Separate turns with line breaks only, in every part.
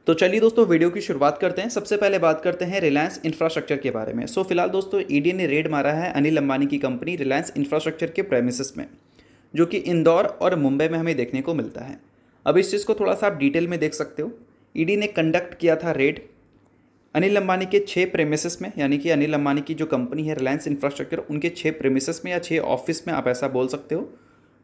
तो चलिए दोस्तों वीडियो की शुरुआत करते हैं। सबसे पहले बात करते हैं रिलायंस इंफ्रास्ट्रक्चर के बारे में। फिलहाल दोस्तों ईडी ने रेड मारा है अनिल अंबानी की कंपनी रिलायंस इंफ्रास्ट्रक्चर के प्रेमिसेस में, जो कि इंदौर और मुंबई में हमें देखने को मिलता है। अब इस चीज़ को थोड़ा सा आप डिटेल में देख सकते हो। ईडी ने कंडक्ट किया था रेड अनिल अंबानी के 6 प्रेमिसेस में, यानी कि अनिल अंबानी की जो कंपनी है रिलायंस इंफ्रास्ट्रक्चर, उनके 6 प्रेमिसेस में या 6 ऑफिस में आप ऐसा बोल सकते हो,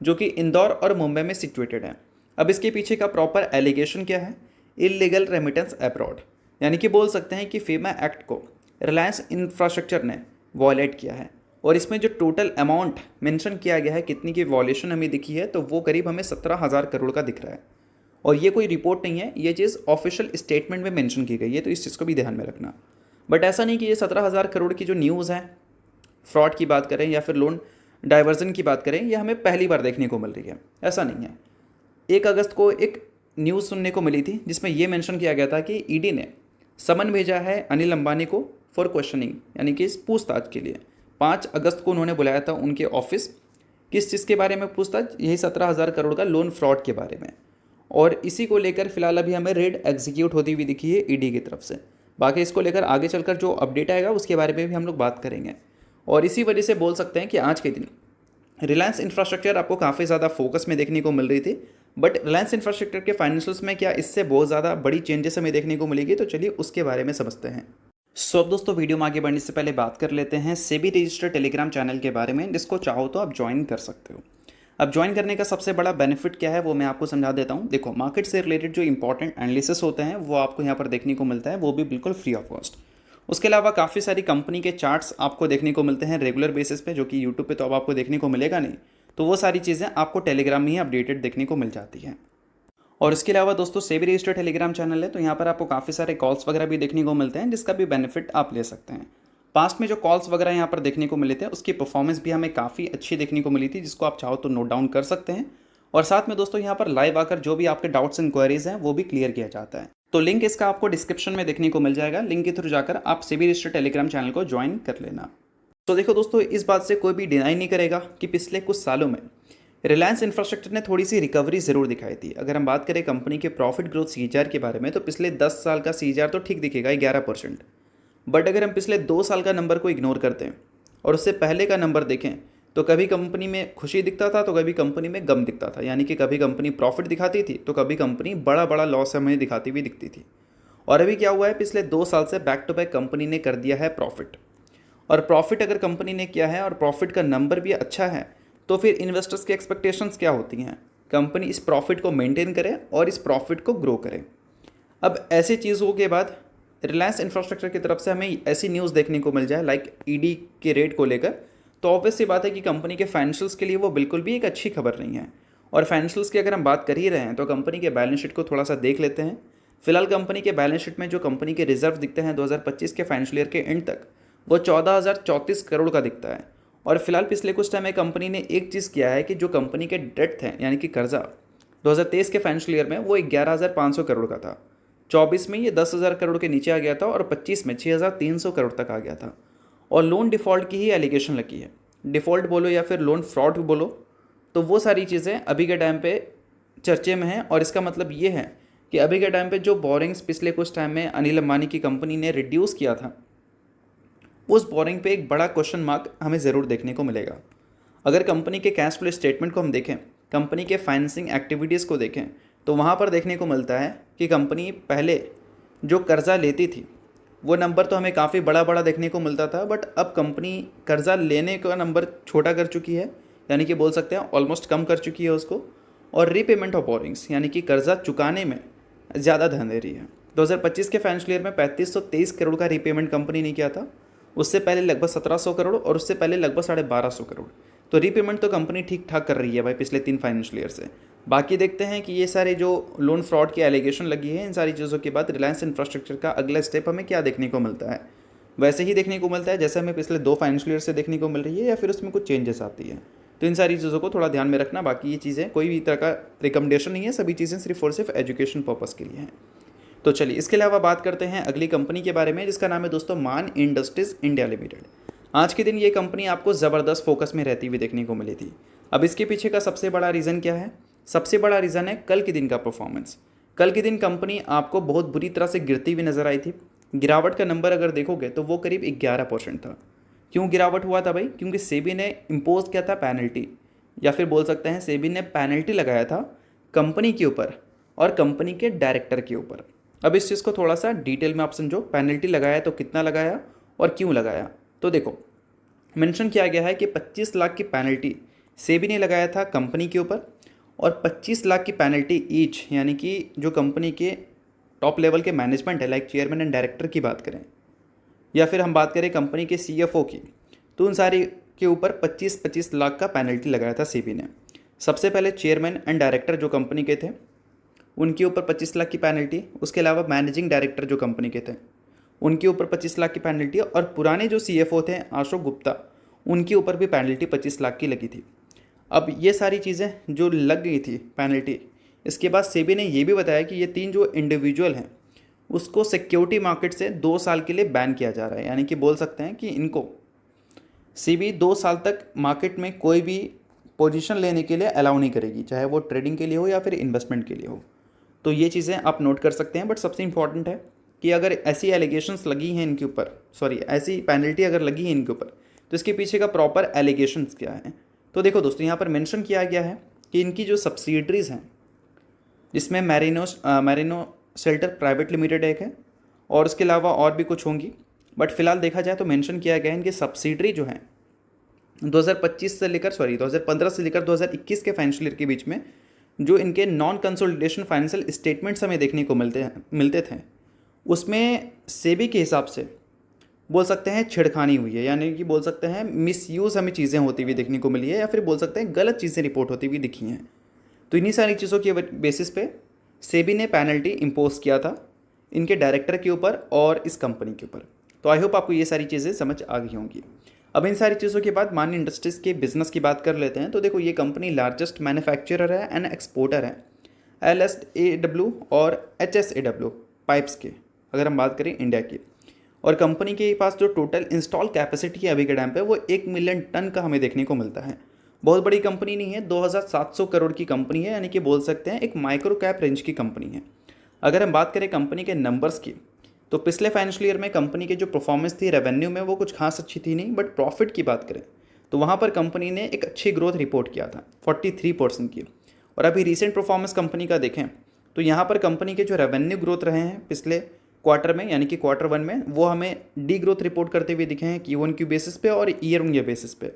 जो कि इंदौर और मुंबई में सिचुएटेड है। अब इसके पीछे का प्रॉपर एलिगेशन क्या है? इलीगल रेमिटेंस अब्रॉड, यानी कि बोल सकते हैं कि फीमा एक्ट को रिलायंस इंफ्रास्ट्रक्चर ने वॉयलेट किया है। और इसमें जो टोटल अमाउंट मेंशन किया गया है, कितनी की वॉयलेशन हमें दिखी है, तो वो करीब हमें 17,000 करोड़ का दिख रहा है। और ये कोई रिपोर्ट नहीं है, ये चीज़ ऑफिशियल स्टेटमेंट में मेंशन की गई है, तो इस चीज़ को भी ध्यान में रखना। बट ऐसा नहीं कि ये 17,000 करोड़ की जो न्यूज़ है, फ्रॉड की बात करें या फिर लोन डाइवर्जन की बात करें, ये हमें पहली बार देखने को मिल रही है, ऐसा नहीं है। 1 अगस्त को एक न्यूज़ सुनने को मिली थी जिसमें ये मेंशन किया गया था कि ईडी ने समन भेजा है अनिल अंबानी को फॉर क्वेश्चनिंग, यानी कि इस पूछताछ के लिए। 5 अगस्त को उन्होंने बुलाया था उनके ऑफिस। किस चीज़ के बारे में पूछताछ? यही 17,000 करोड़ का लोन फ्रॉड के बारे में। और इसी को लेकर फिलहाल अभी हमें रेड एग्जीक्यूट होती हुई दिखी है ईडी की तरफ से। बाकी इसको लेकर आगे चलकर जो अपडेट आएगा उसके बारे में भी हम लोग बात करेंगे। और इसी वजह से बोल सकते हैं कि आज के दिन रिलायंस इंफ्रास्ट्रक्चर आपको काफ़ी ज़्यादा फोकस में देखने को मिल रही थी। बट रिलायंस इंफ्रास्ट्रक्चर के फाइनेंशियल्स में क्या इससे बहुत ज़्यादा बड़ी चेंजेस हमें देखने को मिलेगी? तो चलिए उसके बारे में समझते हैं। अब दोस्तों वीडियो में आगे बढ़ने से पहले बात कर लेते हैं सेबी रजिस्टर्ड टेलीग्राम चैनल के बारे में, जिसको चाहो तो आप ज्वाइन कर सकते हो। अब ज्वाइन करने का सबसे बड़ा बेनिफिट क्या है वो मैं आपको समझा देता हूँ। देखो, मार्केट से रिलेटेड जो इंपॉर्टेंट एनालिसिस होते हैं वो आपको यहाँ पर देखने को मिलता है, वो भी बिल्कुल फ्री ऑफ कॉस्ट। उसके अलावा काफ़ी सारी कंपनी के चार्ट्स आपको देखने को मिलते हैं रेगुलर बेसिस पे, जो कि यूट्यूब पे तो अब आपको देखने को मिलेगा नहीं। तो वो सारी चीज़ें आपको टेलीग्राम में ही अपडेटेड देखने को मिल जाती हैं। और इसके अलावा दोस्तों सेबी रजिस्टर्ड टेलीग्राम चैनल है, तो यहाँ पर आपको काफ़ी सारे कॉल्स वगैरह भी देखने को मिलते हैं, जिसका भी बेनिफिट आप ले सकते हैं। पास्ट में जो कॉल्स वगैरह यहाँ पर देखने को मिले थे उसकी परफॉर्मेंस भी हमें काफ़ी अच्छी देखने को मिली थी, जिसको आप चाहो तो नोट डाउन कर सकते हैं। और साथ में दोस्तों यहाँ पर लाइव आकर जो भी आपके डाउट्स इंक्वायरीज हैं वो भी क्लियर किया जाता है। तो लिंक इसका आपको डिस्क्रिप्शन में देखने को मिल जाएगा, लिंक के थ्रू जाकर आप सेबी रजिस्टर्ड टेलीग्राम चैनल को ज्वाइन कर लेना। तो देखो दोस्तों, इस बात से कोई भी डिनाई नहीं करेगा कि पिछले कुछ सालों में रिलायंस इंफ्रास्ट्रक्चर ने थोड़ी सी रिकवरी ज़रूर दिखाई थी। अगर हम बात करें कंपनी के प्रॉफिट ग्रोथ सीजीआर के बारे में, तो पिछले 10 साल का सीजीआर तो ठीक दिखेगा 11%। बट अगर हम पिछले 2 साल का नंबर को इग्नोर करते हैं और उससे पहले का नंबर देखें, तो कभी कंपनी में खुशी दिखता था तो कभी कंपनी में गम दिखता था। यानी कि कभी कंपनी प्रॉफिट दिखाती थी तो कभी कंपनी बड़ा बड़ा लॉस हमें दिखाती हुई दिखती थी। और अभी क्या हुआ है, पिछले 2 साल से बैक टू बैक कंपनी ने कर दिया है प्रॉफिट। और प्रॉफिट अगर कंपनी ने किया है और प्रॉफिट का नंबर भी अच्छा है, तो फिर इन्वेस्टर्स की एक्सपेक्टेशंस क्या होती हैं? कंपनी इस प्रॉफिट को मेंटेन करे और इस प्रॉफिट को ग्रो करे। अब ऐसी चीज़ों के बाद रिलायंस इंफ्रास्ट्रक्चर की तरफ से हमें ऐसी न्यूज़ देखने को मिल जाए लाइक ईडी के रेट को लेकर, तो ऑब्वियस सी बात है कि कंपनी के फाइनेंशियल्स के लिए वो बिल्कुल भी एक अच्छी खबर नहीं है। और फाइनेंशियल्स की अगर हम बात कर ही रहे हैं तो कंपनी के बैलेंस शीट को थोड़ा सा देख लेते हैं। फिलहाल कंपनी के बैलेंस शीट में जो कंपनी के रिजर्व दिखते हैं 2025 के फाइनेंशियल ईयर के एंड तक, वो 14,034 करोड़ का दिखता है। और फिलहाल पिछले कुछ टाइम में कंपनी ने एक चीज़ किया है कि जो कंपनी के डेट थे, यानी कि कर्जा 2023 के फाइनेंशियल ईयर में वो 11,500 करोड़ का था। 24 में ये 10,000 करोड़ के नीचे आ गया था और 25 में 6,300 करोड़ तक आ गया था। और लोन डिफ़ॉल्ट की ही एलिगेशन लगी है। डिफ़ॉल्ट बोलो या फिर लोन फ्रॉड बोलो, तो वो सारी चीज़ें अभी के टाइम पे चर्चे में हैं। और इसका मतलब ये है कि अभी के टाइम पे जो बोरिंग्स पिछले कुछ टाइम में अनिल अंबानी की कंपनी ने रिड्यूस किया था, उस बोरिंग पे एक बड़ा क्वेश्चन मार्क हमें ज़रूर देखने को मिलेगा। अगर कंपनी के कैश फ्लो स्टेटमेंट को हम देखें, कंपनी के फाइनेंसिंग एक्टिविटीज़ को देखें, तो वहाँ पर देखने को मिलता है कि कंपनी पहले जो कर्ज़ा लेती थी वो नंबर तो हमें काफ़ी बड़ा बड़ा देखने को मिलता था, बट अब कंपनी कर्ज़ा लेने का नंबर छोटा कर चुकी है, यानी कि बोल सकते हैं ऑलमोस्ट कम कर चुकी है उसको। और रीपेमेंट ऑफ बोरिंग्स, यानी कि कर्ज़ा चुकाने में ज़्यादा ध्यान दे रही है। 2025 के फाइनेंशियल ईयर में 3523 करोड़ का रीपेमेंट कंपनी ने किया था, उससे पहले लगभग 1700 करोड़ और उससे पहले लगभग 1250 करोड़। तो रीपेमेंट तो कंपनी ठीक ठाक कर रही है भाई पिछले 3 फाइनेंशियल ईयर से। बाकी देखते हैं कि ये सारे जो लोन फ्रॉड की एलिगेशन लगी है, इन सारी चीज़ों के बाद रिलायंस इंफ्रास्ट्रक्चर का अगला स्टेप हमें क्या देखने को मिलता है। वैसे ही देखने को मिलता है जैसे हमें पिछले 2 फाइनेंशियल ईयर से देखने को मिल रही है, या फिर उसमें कुछ चेंजेस आती है। तो इन सारी चीज़ों को थोड़ा ध्यान में रखना। बाकी ये चीज़ें कोई भी तरह का रिकमेंडेशन नहीं है, सभी चीज़ें सिर्फ और सिर्फ एजुकेशन पर्पज़ के लिए हैं। तो चलिए इसके अलावा बात करते हैं अगली कंपनी के बारे में, जिसका नाम है दोस्तों मान इंडस्ट्रीज़ इंडिया लिमिटेड। आज के दिन ये कंपनी आपको ज़बरदस्त फोकस में रहती हुई देखने को मिली थी। अब इसके पीछे का सबसे बड़ा रीज़न क्या है? सबसे बड़ा रीज़न है कल के दिन का परफॉर्मेंस। कल के दिन कंपनी आपको बहुत बुरी तरह से गिरती हुई नज़र आई थी। गिरावट का नंबर अगर देखोगे तो वो करीब 11% था। क्यों गिरावट हुआ था भाई? क्योंकि सेबी ने इम्पोज किया था पेनल्टी, या फिर बोल सकते हैं सेबी ने पेनल्टी लगाया था कंपनी के ऊपर और कंपनी के डायरेक्टर के ऊपर। अब इस चीज़ को थोड़ा सा डिटेल में आप समझो। पेनल्टी लगाया तो कितना लगाया और क्यों लगाया? तो देखो, मेंशन किया गया है कि 25 लाख की पेनल्टी सेबी ने लगाया था कंपनी के ऊपर और 25 लाख की पेनल्टी ईच, यानी कि जो कंपनी के टॉप लेवल के मैनेजमेंट है, लाइक चेयरमैन एंड डायरेक्टर की बात करें या फिर हम बात करें कंपनी के सीएफओ की, तो उन सारी के ऊपर 25-25 लाख का पेनल्टी लगाया था सेबी ने। सबसे पहले चेयरमैन एंड डायरेक्टर जो कंपनी के थे उनके ऊपर 25 लाख की पेनल्टी, उसके अलावा मैनेजिंग डायरेक्टर जो कंपनी के थे उनके ऊपर 25 लाख की पेनल्टी, और पुराने जो सीएफओ थे अशोक गुप्ता, उनके ऊपर भी पेनल्टी 25 लाख की लगी थी। अब ये सारी चीज़ें जो लग गई थी पेनल्टी, इसके बाद सेबी ने ये भी बताया कि ये 3 जो इंडिविजुअल हैं उसको सिक्योरिटी मार्केट से 2 साल के लिए बैन किया जा रहा है। यानी कि बोल सकते हैं कि इनको सेबी 2 साल तक मार्केट में कोई भी पोजीशन लेने के लिए अलाउ नहीं करेगी, चाहे वो ट्रेडिंग के लिए हो या फिर इन्वेस्टमेंट के लिए हो। तो ये चीज़ें आप नोट कर सकते हैं। बट सबसे इंपॉर्टेंट है कि अगर ऐसी एलिगेशंस लगी हैं इनके ऊपर, ऐसी पेनल्टी अगर लगी है इनके ऊपर, तो इसके पीछे का प्रॉपर एलिगेशंस क्या है। तो देखो दोस्तों, यहाँ पर मेंशन किया गया है कि इनकी जो सब्सिडरीज़ हैं, जिसमें मैरिनो शेल्टर प्राइवेट लिमिटेड एक है और उसके अलावा और भी कुछ होंगी, बट फिलहाल देखा जाए तो मेंशन किया गया है इनकी सब्सिडरी जो है 2015 से लेकर 2021 के फाइनेंशियल ईयर के बीच में जो इनके नॉन कंसोलिडेशन फाइनेंशियल स्टेटमेंट्स हमें देखने को मिलते थे, उसमें सेबी के हिसाब से बोल सकते हैं छेड़खानी हुई है, यानी कि बोल सकते हैं मिसयूज़ हमें चीज़ें होती हुई देखने को मिली है, या फिर बोल सकते हैं गलत चीज़ें रिपोर्ट होती हुई दिखी हैं। तो इन्हीं सारी चीज़ों के बेसिस पे सेबी ने पेनल्टी इम्पोज किया था इनके डायरेक्टर के ऊपर और इस कंपनी के ऊपर। तो आई होप आपको ये सारी चीज़ें समझ आ गई होंगी। अब इन सारी चीज़ों के बाद मानी इंडस्ट्रीज़ के बिजनेस की बात कर लेते हैं। तो देखो, ये कंपनी लार्जेस्ट मैन्युफैक्चरर है एंड एक्सपोर्टर है LSAW और HSAW पाइप्स के, अगर हम बात करें इंडिया की। और कंपनी के पास जो टोटल इंस्टॉल कैपेसिटी है अभी के टाइम पे वो 1 मिलियन टन का हमें देखने को मिलता है। बहुत बड़ी कंपनी नहीं है, 2700 करोड़ की कंपनी है, यानी कि बोल सकते हैं एक माइक्रो कैप रेंज की कंपनी है। अगर हम बात करें कंपनी के नंबर्स की, तो पिछले फाइनेंशियल ईयर में कंपनी की जो परफॉर्मेंस थी रेवेन्यू में वो कुछ खास अच्छी थी नहीं, बट प्रॉफिट की बात करें तो वहाँ पर कंपनी ने एक अच्छी ग्रोथ रिपोर्ट किया था 43% की। और अभी रिसेंट परफॉर्मेंस कंपनी का देखें तो यहाँ पर कंपनी के जो रेवेन्यू ग्रोथ रहे हैं पिछले क्वार्टर में, यानी कि Q1 में, वो हमें डी ग्रोथ रिपोर्ट करते हुए दिखे हैं Q1Q बेसिस पे और ईयर ऑन ईयर बेसिस पे।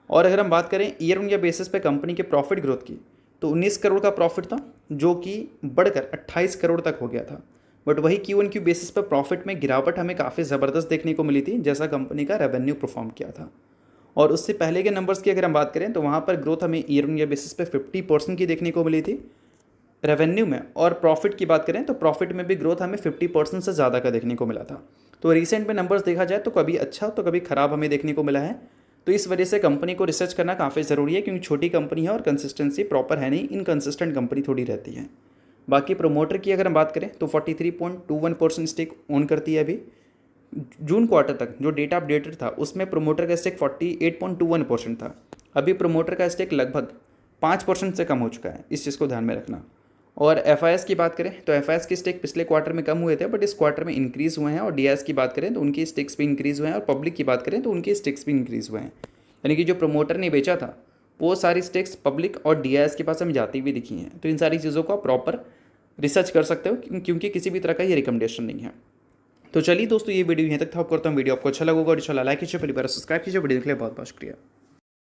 और अगर हम बात करें ईयर ऑन ईयर बेसिस पे कंपनी के प्रॉफिट ग्रोथ की, तो 19 करोड़ का प्रॉफिट था जो कि बढ़कर 28 करोड़ तक हो गया था। बट वही Q1Q बेसिस पर प्रॉफिट में गिरावट हमें काफ़ी ज़बरदस्त देखने को मिली थी, जैसा कंपनी का रेवेन्यू परफॉर्म किया था। और उससे पहले के नंबर्स की अगर हम बात करें तो वहाँ पर ग्रोथ हमें ईयर ऑन ईयर बेसिस पे 50% की देखने को मिली थी रेवेन्यू में। और प्रॉफिट की बात करें तो प्रॉफिट में भी ग्रोथ हमें 50% से ज़्यादा का देखने को मिला था। तो रिसेंट में नंबर्स देखा जाए तो कभी अच्छा तो कभी ख़राब हमें देखने को मिला है। तो इस वजह से कंपनी को रिसर्च करना काफ़ी ज़रूरी है, क्योंकि छोटी कंपनी है और कंसिस्टेंसी प्रॉपर है नहीं, इनकंसिस्टेंट कंपनी थोड़ी रहती है। बाकी प्रोमोटर की अगर हम बात करें तो 43.21% स्टेक ओन करती है अभी। जून क्वार्टर तक जो डेटा अपडेटेड था उसमें प्रोमोटर का स्टेक 48.21% था। अभी प्रोमोटर का स्टेक लगभग 5% से कम हो चुका है, इस चीज़ को ध्यान में रखना। और FIS की बात करें तो FIS के स्टेक पिछले क्वार्टर में कम हुए थे, बट इस क्वार्टर में इंक्रीज़ हुए हैं। और DIS की बात करें तो उनके स्टेक्स भी इंक्रीज़ हुए हैं, और पब्लिक की बात करें तो उनके स्टेक्स भी इंक्रीज़ हुए हैं। यानी कि जो प्रोमोटर ने बेचा था वो सारी स्टेक्स पब्लिक और DIS के पास हमें जाती हुई दिखी हैं। तो इन सारी चीज़ों को आप प्रॉपर रिसर्च कर सकते हो, क्योंकि किसी भी तरह का ये रिकमेंडेशन नहीं है। तो चलिए दोस्तों, ये वीडियो यहाँ तक था। आपको करता हूँ वीडियो आपको अच्छा लगा होगा और अच्छा लाइक कीजिए, पहली बार सब्सक्राइब कीजिए। वीडियो के लिए बहुत बहुत शुक्रिया।